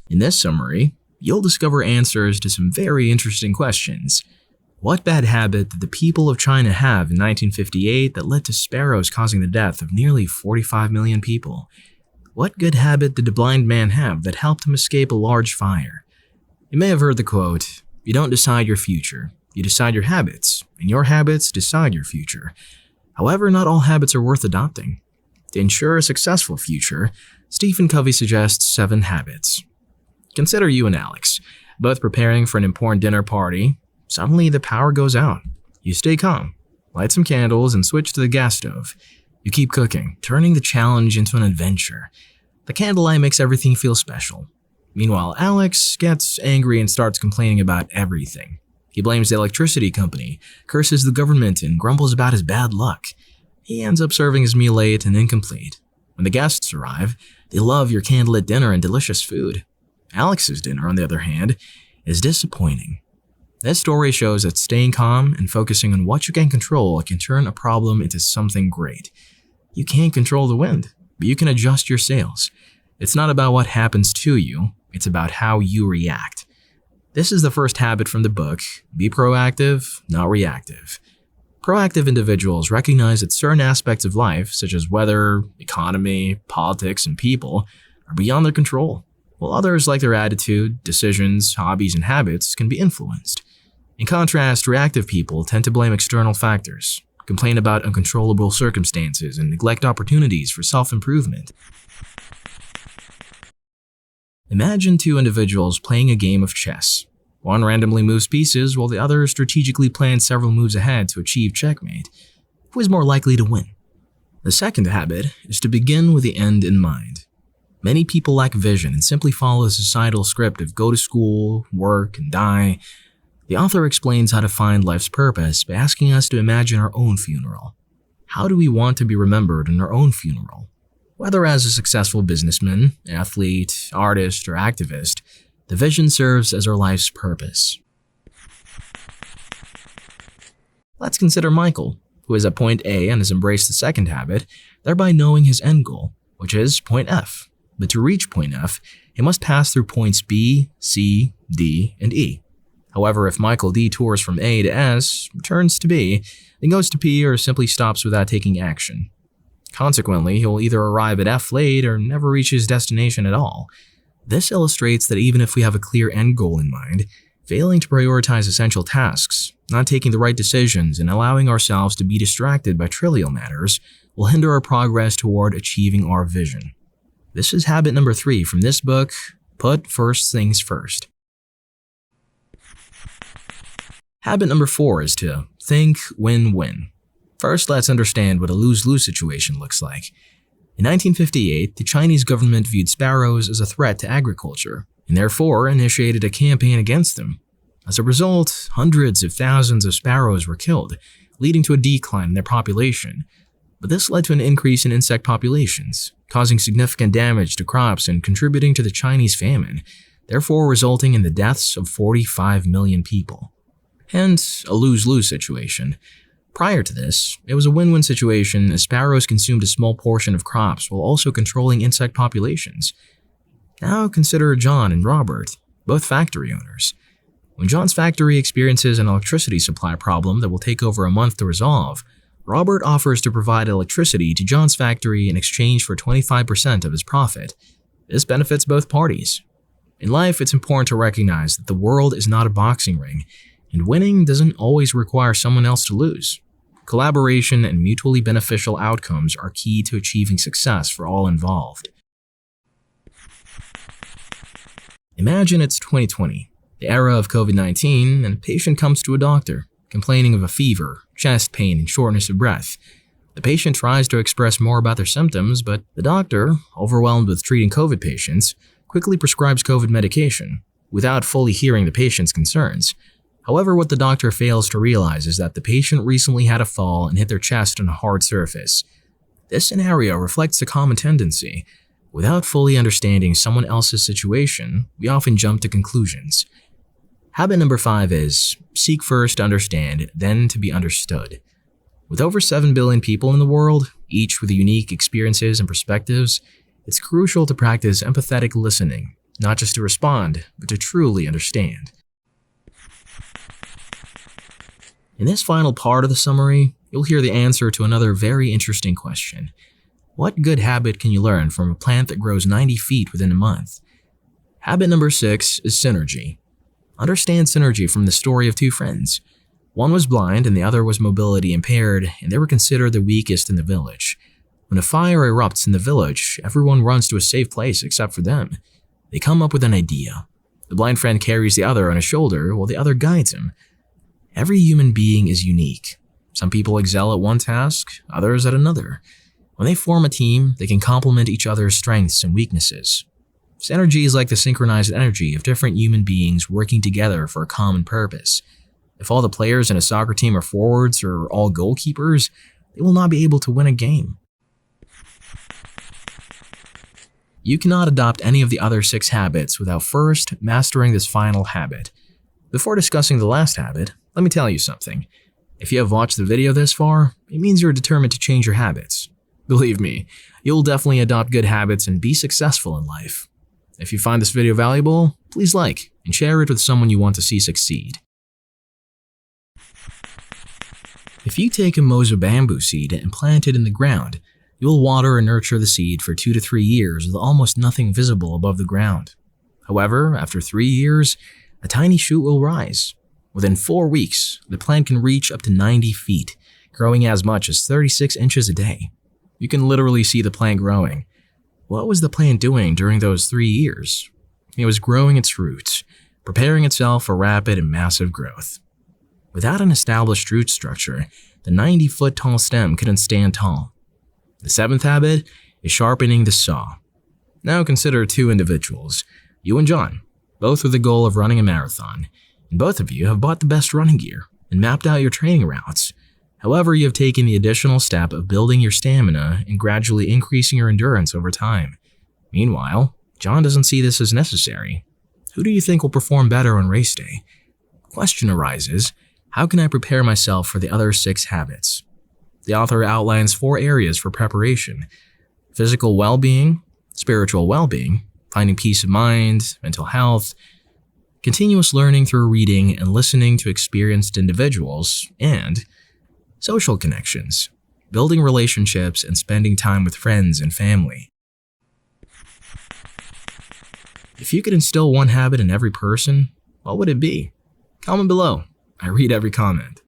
In this summary, you'll discover answers to some very interesting questions. What bad habit did the people of China have in 1958 that led to sparrows causing the death of nearly 45 million people? What good habit did the blind man have that helped him escape a large fire? You may have heard the quote, "You don't decide your future, you decide your habits, and your habits decide your future." However, not all habits are worth adopting. To ensure a successful future, Stephen Covey suggests 7 habits. Consider you and Alex, both preparing for an important dinner party. Suddenly, the power goes out. You stay calm, light some candles, and switch to the gas stove. You keep cooking, turning the challenge into an adventure. The candlelight makes everything feel special. Meanwhile, Alex gets angry and starts complaining about everything. He blames the electricity company, curses the government, and grumbles about his bad luck. He ends up serving his meal late and incomplete. When the guests arrive, they love your candlelit dinner and delicious food. Alex's dinner, on the other hand, is disappointing. This story shows that staying calm and focusing on what you can control can turn a problem into something great. You can't control the wind, but you can adjust your sails. It's not about what happens to you, it's about how you react. This is the first habit from the book, be proactive, not reactive. Proactive individuals recognize that certain aspects of life, such as weather, economy, politics, and people, are beyond their control, while others, like their attitude, decisions, hobbies, and habits, can be influenced. In contrast, reactive people tend to blame external factors, complain about uncontrollable circumstances, and neglect opportunities for self-improvement. Imagine 2 individuals playing a game of chess. One randomly moves pieces while the other strategically plans several moves ahead to achieve checkmate. Who is more likely to win? The second habit is to begin with the end in mind. Many people lack vision and simply follow the societal script of go to school, work, and die. The author explains how to find life's purpose by asking us to imagine our own funeral. How do we want to be remembered in our own funeral? Whether as a successful businessman, athlete, artist, or activist, the vision serves as our life's purpose. Let's consider Michael, who is at point A and has embraced the second habit, thereby knowing his end goal, which is point F. But to reach point F, he must pass through points B, C, D, and E. However, if Michael detours from A to S, returns to B, then goes to P or simply stops without taking action. Consequently, he will either arrive at F late or never reach his destination at all. This illustrates that even if we have a clear end goal in mind, failing to prioritize essential tasks, not taking the right decisions, and allowing ourselves to be distracted by trivial matters will hinder our progress toward achieving our vision. This is habit number 3 from this book, Put First Things First. Habit number 4 is to think win-win. First, let's understand what a lose-lose situation looks like. In 1958, the Chinese government viewed sparrows as a threat to agriculture, and therefore initiated a campaign against them. As a result, hundreds of thousands of sparrows were killed, leading to a decline in their population. But this led to an increase in insect populations, causing significant damage to crops and contributing to the Chinese famine, therefore resulting in the deaths of 45 million people. Hence, a lose-lose situation. Prior to this, it was a win-win situation as sparrows consumed a small portion of crops while also controlling insect populations. Now consider John and Robert, both factory owners. When John's factory experiences an electricity supply problem that will take over a month to resolve, Robert offers to provide electricity to John's factory in exchange for 25% of his profit. This benefits both parties. In life, it's important to recognize that the world is not a boxing ring, and winning doesn't always require someone else to lose. Collaboration and mutually beneficial outcomes are key to achieving success for all involved. Imagine it's 2020, the era of COVID-19, and a patient comes to a doctor, complaining of a fever, chest pain, and shortness of breath. The patient tries to express more about their symptoms, but the doctor, overwhelmed with treating COVID patients, quickly prescribes COVID medication, without fully hearing the patient's concerns. However, what the doctor fails to realize is that the patient recently had a fall and hit their chest on a hard surface. This scenario reflects a common tendency. Without fully understanding someone else's situation, we often jump to conclusions. Habit number 5 is seek first to understand, then to be understood. With over 7 billion people in the world, each with unique experiences and perspectives, it's crucial to practice empathetic listening, not just to respond, but to truly understand. In this final part of the summary, you'll hear the answer to another very interesting question. What good habit can you learn from a plant that grows 90 feet within a month? Habit number 6 is synergy. Understand synergy from the story of two friends. One was blind and the other was mobility impaired, and they were considered the weakest in the village. When a fire erupts in the village, everyone runs to a safe place except for them. They come up with an idea. The blind friend carries the other on his shoulder while the other guides him. Every human being is unique. Some people excel at one task, others at another. When they form a team, they can complement each other's strengths and weaknesses. Synergy is like the synchronized energy of different human beings working together for a common purpose. If all the players in a soccer team are forwards or all goalkeepers, they will not be able to win a game. You cannot adopt any of the other 6 habits without first mastering this final habit. Before discussing the last habit, let me tell you something. If you have watched the video this far, it means you're determined to change your habits. Believe me, you'll definitely adopt good habits and be successful in life. If you find this video valuable, please like and share it with someone you want to see succeed. If you take a moza bamboo seed and plant it in the ground, you will water and nurture the seed for 2 to 3 years with almost nothing visible above the ground. However, after 3 years, a tiny shoot will rise. Within 4 weeks, the plant can reach up to 90 feet, growing as much as 36 inches a day. You can literally see the plant growing. What was the plant doing during those 3 years? It was growing its roots, preparing itself for rapid and massive growth. Without an established root structure, the 90-foot-tall stem couldn't stand tall. The 7th habit is sharpening the saw. Now consider 2 individuals, you and John, both with the goal of running a marathon, and both of you have bought the best running gear and mapped out your training routes. However, you have taken the additional step of building your stamina and gradually increasing your endurance over time. Meanwhile, John doesn't see this as necessary. Who do you think will perform better on race day? Question arises, how can I prepare myself for the other 6 habits? The author outlines 4 areas for preparation: physical well-being, spiritual well-being, finding peace of mind, mental health, continuous learning through reading and listening to experienced individuals, and social connections, building relationships and spending time with friends and family. If you could instill one habit in every person, what would it be? Comment below. I read every comment.